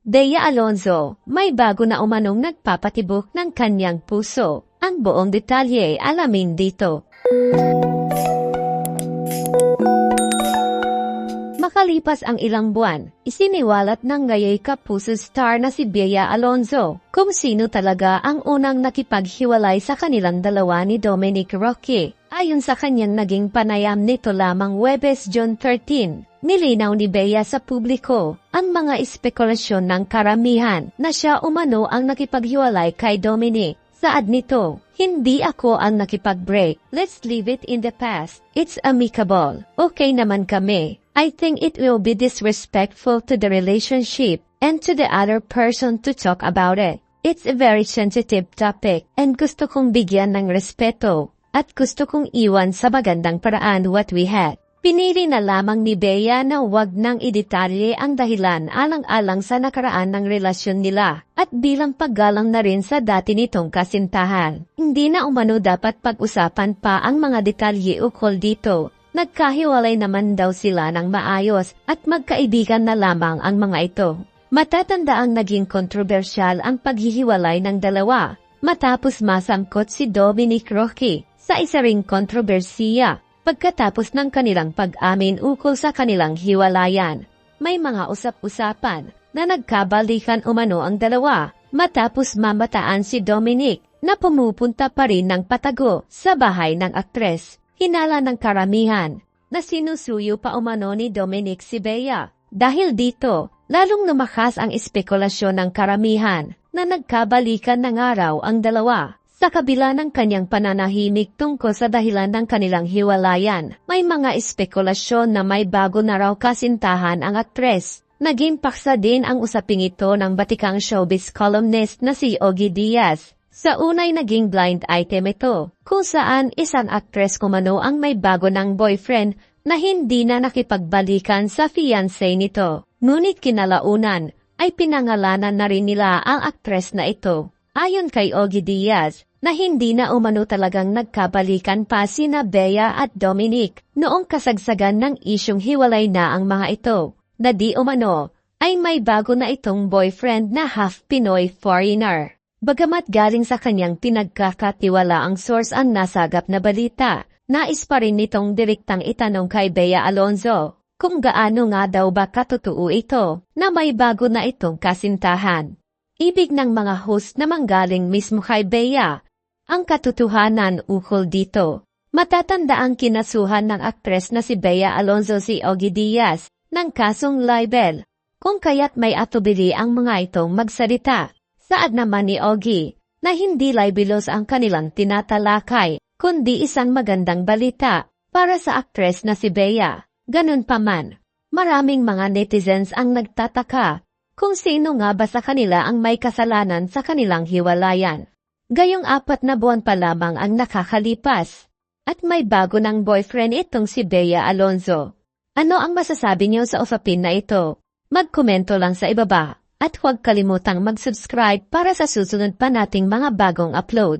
Bea Alonzo, may bago na umanong nagpapatibok ng kanyang puso. Ang buong detalye alamin dito. Makalipas ang ilang buwan, isiniwalat ng Ngayay Kapuso star na si Bea Alonzo kung sino talaga ang unang nakipaghiwalay sa kanilang dalawa ni Dominic Roque. Ayon sa kanyang naging panayam nito lamang Huwebes, June 13, nilinaw ni Bea sa publiko ang mga espekulasyon ng karamihan na siya umano ang nakipaghiwalay kay Dominic. Saad nito, "Hindi ako ang nakipag-break. Let's leave it in the past. It's amicable. Okay naman kami. I think it will be disrespectful to the relationship and to the other person to talk about it. It's a very sensitive topic and gusto kong bigyan ng respeto at gusto kong iwan sa magandang paraan what we had." Pinili na lamang ni Bea na huwag nang idetalye ang dahilan alang-alang sa nakaraan ng relasyon nila at bilang paggalang na rin sa dati nitong kasintahan. Hindi na umano dapat pag-usapan pa ang mga detalye ukol dito. Nagkahiwalay naman daw sila ng maayos at magkaibigan na lamang ang mga ito. Matatanda ang naging kontrobersyal ang paghihiwalay ng dalawa matapos masangkot si Dominic Roque sa isa ring kontrobersiya. Pagkatapos ng kanilang pag-amin ukol sa kanilang hiwalayan, may mga usap-usapan na nagkabalikan umano ang dalawa matapos mamataan si Dominic na pumupunta pa rin ng patago sa bahay ng aktres. Hinala ng karamihan na sinusuyo pa umano ni Dominic si Bea. Dahil dito, lalong lumakas ang espekulasyon ng karamihan na nagkabalikan ng araw ang dalawa. Sa kabila ng kanyang pananahimik tungkol sa dahilan ng kanilang hiwalayan, may mga espekulasyon na may bago na raw kasintahan ang aktres. Naging paksa din ang usaping ito ng batikang showbiz columnist na si Ogie Diaz. Sa unay naging blind item ito, kung saan isang aktres kumano ang may bago ng boyfriend na hindi na nakipagbalikan sa fiancé nito. Ngunit kinalaunan ay pinangalanan na rin nila ang aktres na ito. Ayon kay Ogie Diaz, na hindi na umano talagang nagkabalikan pa sina Bea at Dominic noong kasagsagan ng isyong hiwalay na ang mga ito, na di umano ay may bago na itong boyfriend na half Pinoy foreigner. Bagamat galing sa kanyang pinagkakatiwala ang source ang nasagap na balita, nais pa rin nitong direktang itanong kay Bea Alonzo kung gaano nga daw ba katotoo ito na may bago na itong kasintahan. Ibig ng mga host na manggaling mismo kay Bea ang katotohanan ukol dito. Matatanda ang kinasuhan ng aktres na si Bea Alonzo si Ogie Diaz ng kasong libel, kung kaya't may atubili ang mga itong magsalita. Saad naman ni Ogie na hindi libelos ang kanilang tinatalakay, kundi isang magandang balita para sa aktres na si Bea. Ganun pa man, maraming mga netizens ang nagtataka kung sino nga ba sa kanila ang may kasalanan sa kanilang hiwalayan. Gayong 4 na buwan pa lamang ang nakakalipas, at may bago ng boyfriend itong si Bea Alonzo. Ano ang masasabi niyo sa usapin na ito? Magkomento lang sa ibaba, at huwag kalimutang mag-subscribe para sa susunod pa nating mga bagong upload.